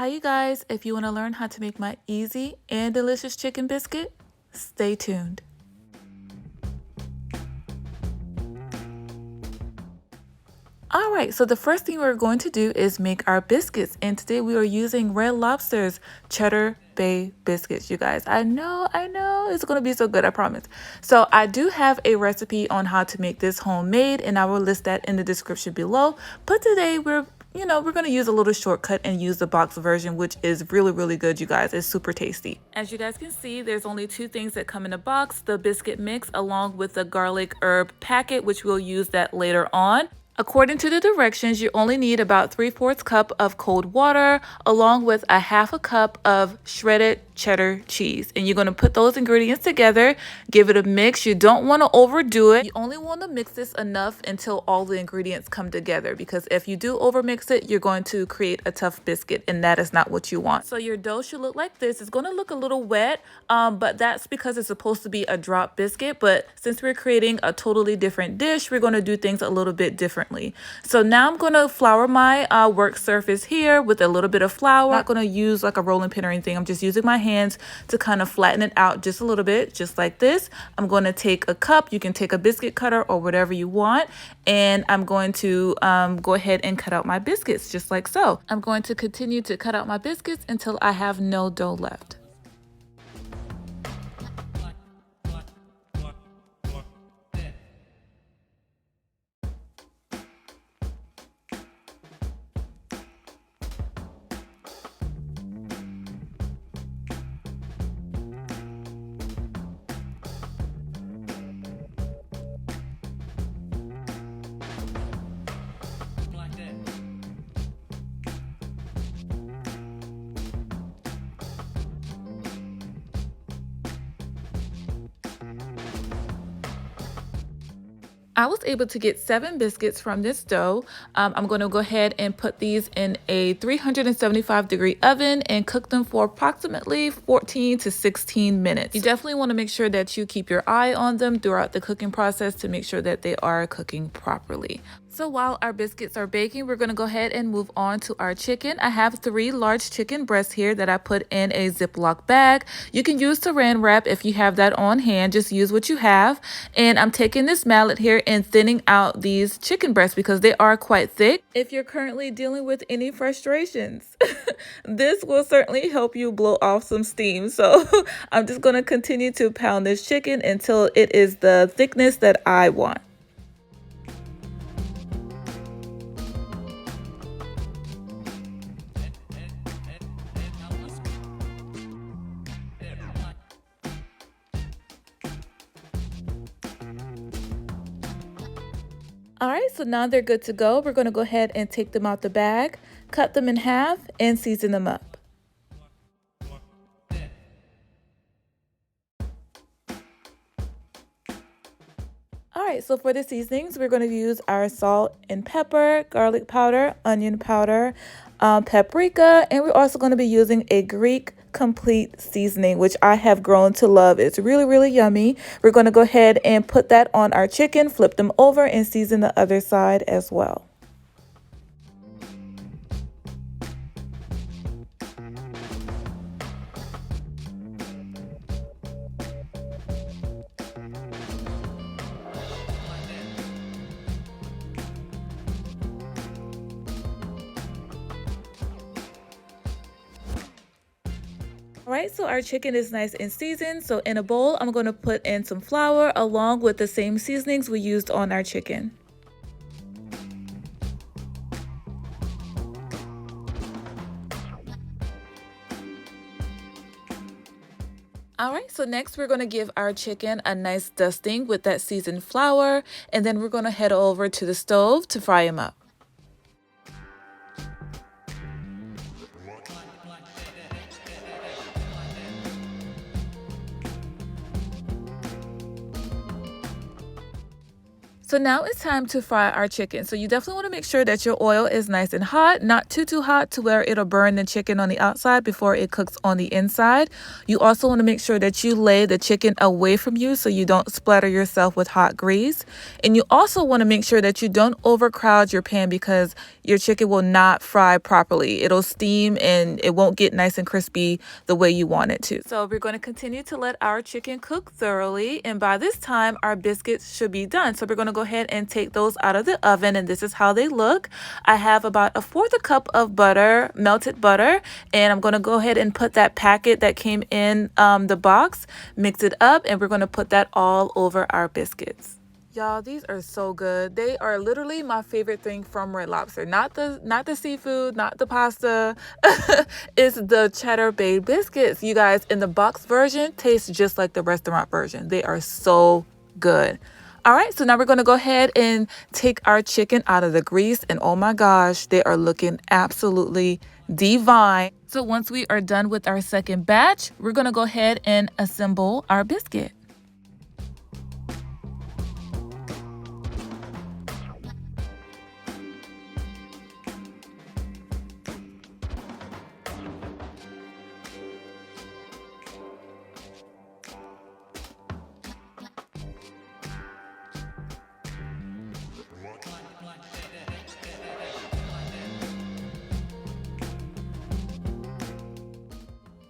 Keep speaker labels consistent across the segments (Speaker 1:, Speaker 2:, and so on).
Speaker 1: Hi you guys, if you want to learn how to make my easy and delicious chicken biscuit, stay tuned. Alright, so the first thing we're going to do is make our biscuits, and today we are using Red Lobster's Cheddar Bay Biscuits, you guys. I know, it's going to be so good, I promise. So I do have a recipe on how to make this homemade, and I will list that in the description below. But today we're going to use a little shortcut and use the box version, which is really good, you guys. It's super tasty. As you guys can see, there's only two things that come in a box: the biscuit mix along with the garlic herb packet, which we'll use that later on. According to the directions, you only need about 3/4 cup of cold water along with a 1/2 cup of shredded cheddar cheese. And you're going to put those ingredients together, give it a mix. You don't want to overdo it. You only want to mix this enough until all the ingredients come together, because if you do overmix it, you're going to create a tough biscuit, and that is not what you want. So your dough should look like this. It's going to look a little wet, but that's because it's supposed to be a drop biscuit. But since we're creating a totally different dish, we're going to do things a little bit differently. So now I'm going to flour my work surface here with a little bit of flour. I'm not going to use like a rolling pin or anything. I'm just using my hands to kind of flatten it out just a little bit, just like this. I'm going to take a cup. You can take a biscuit cutter or whatever you want, and I'm going to go ahead and cut out my biscuits just like so. I'm going to continue to cut out my biscuits until I have no dough left. I was able to get 7 biscuits from this dough. I'm going to go ahead and put these in a 375-degree oven and cook them for approximately 14 to 16 minutes. You definitely want to make sure that you keep your eye on them throughout the cooking process to make sure that they are cooking properly. So while our biscuits are baking, we're going to go ahead and move on to our chicken. I have 3 large chicken breasts here that I put in a Ziploc bag. You can use saran wrap if you have that on hand. Just use what you have. And I'm taking this mallet here and thinning out these chicken breasts because they are quite thick. If you're currently dealing with any frustrations, this will certainly help you blow off some steam. So I'm just going to continue to pound this chicken until it is the thickness that I want. All right, so now they're good to go. We're going to go ahead and take them out the bag, cut them in half, and season them up. All right, so for the seasonings, we're going to use our salt and pepper, garlic powder, onion powder, paprika, and we're also going to be using a Greek complete seasoning, which I have grown to love. It's really yummy. We're going to go ahead and put that on our chicken, flip them over, and season the other side as well. All right, so our chicken is nice and seasoned. So in a bowl, I'm going to put in some flour along with the same seasonings we used on our chicken. All right, so next we're going to give our chicken a nice dusting with that seasoned flour, and then we're going to head over to the stove to fry them up. So now it's time to fry our chicken. So you definitely want to make sure that your oil is nice and hot, not too hot to where it'll burn the chicken on the outside before it cooks on the inside. You also want to make sure that you lay the chicken away from you so you don't splatter yourself with hot grease. And you also want to make sure that you don't overcrowd your pan because your chicken will not fry properly. It'll steam and it won't get nice and crispy the way you want it to. So we're going to continue to let our chicken cook thoroughly, and by this time our biscuits should be done. So we're going to go ahead and take those out of the oven, and this is how they look. I have about 1/4 cup of butter, melted butter, and I'm going to go ahead and put that packet that came in the box, mix it up, and we're going to put that all over our biscuits. Y'all, these are so good. They are literally my favorite thing from Red Lobster. Not the seafood, not the pasta. It's the Cheddar Bay biscuits. You guys, in the box version, tastes just like the restaurant version. They are so good. All right, so now we're going to go ahead and take our chicken out of the grease. And oh my gosh, they are looking absolutely divine. So once we are done with our second batch, we're going to go ahead and assemble our biscuit.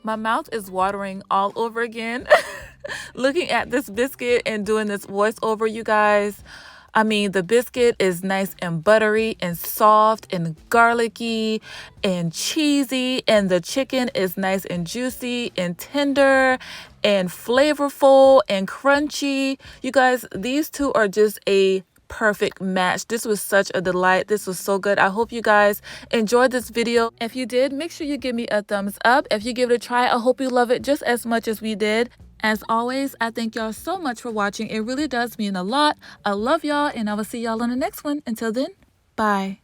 Speaker 1: My mouth is watering all over again looking at this biscuit and doing this voiceover, you guys. I mean, the biscuit is nice and buttery and soft and garlicky and cheesy, and the chicken is nice and juicy and tender and flavorful and crunchy. You guys, these two are just a perfect match. This was such a delight. This was so good. I hope you guys enjoyed this video. If you did, make sure you give me a thumbs up. If you give it a try, I hope you love it just as much as we did. As always, I thank y'all so much for watching. It really does mean a lot. I love y'all, and I will see y'all on the next one. Until then, bye.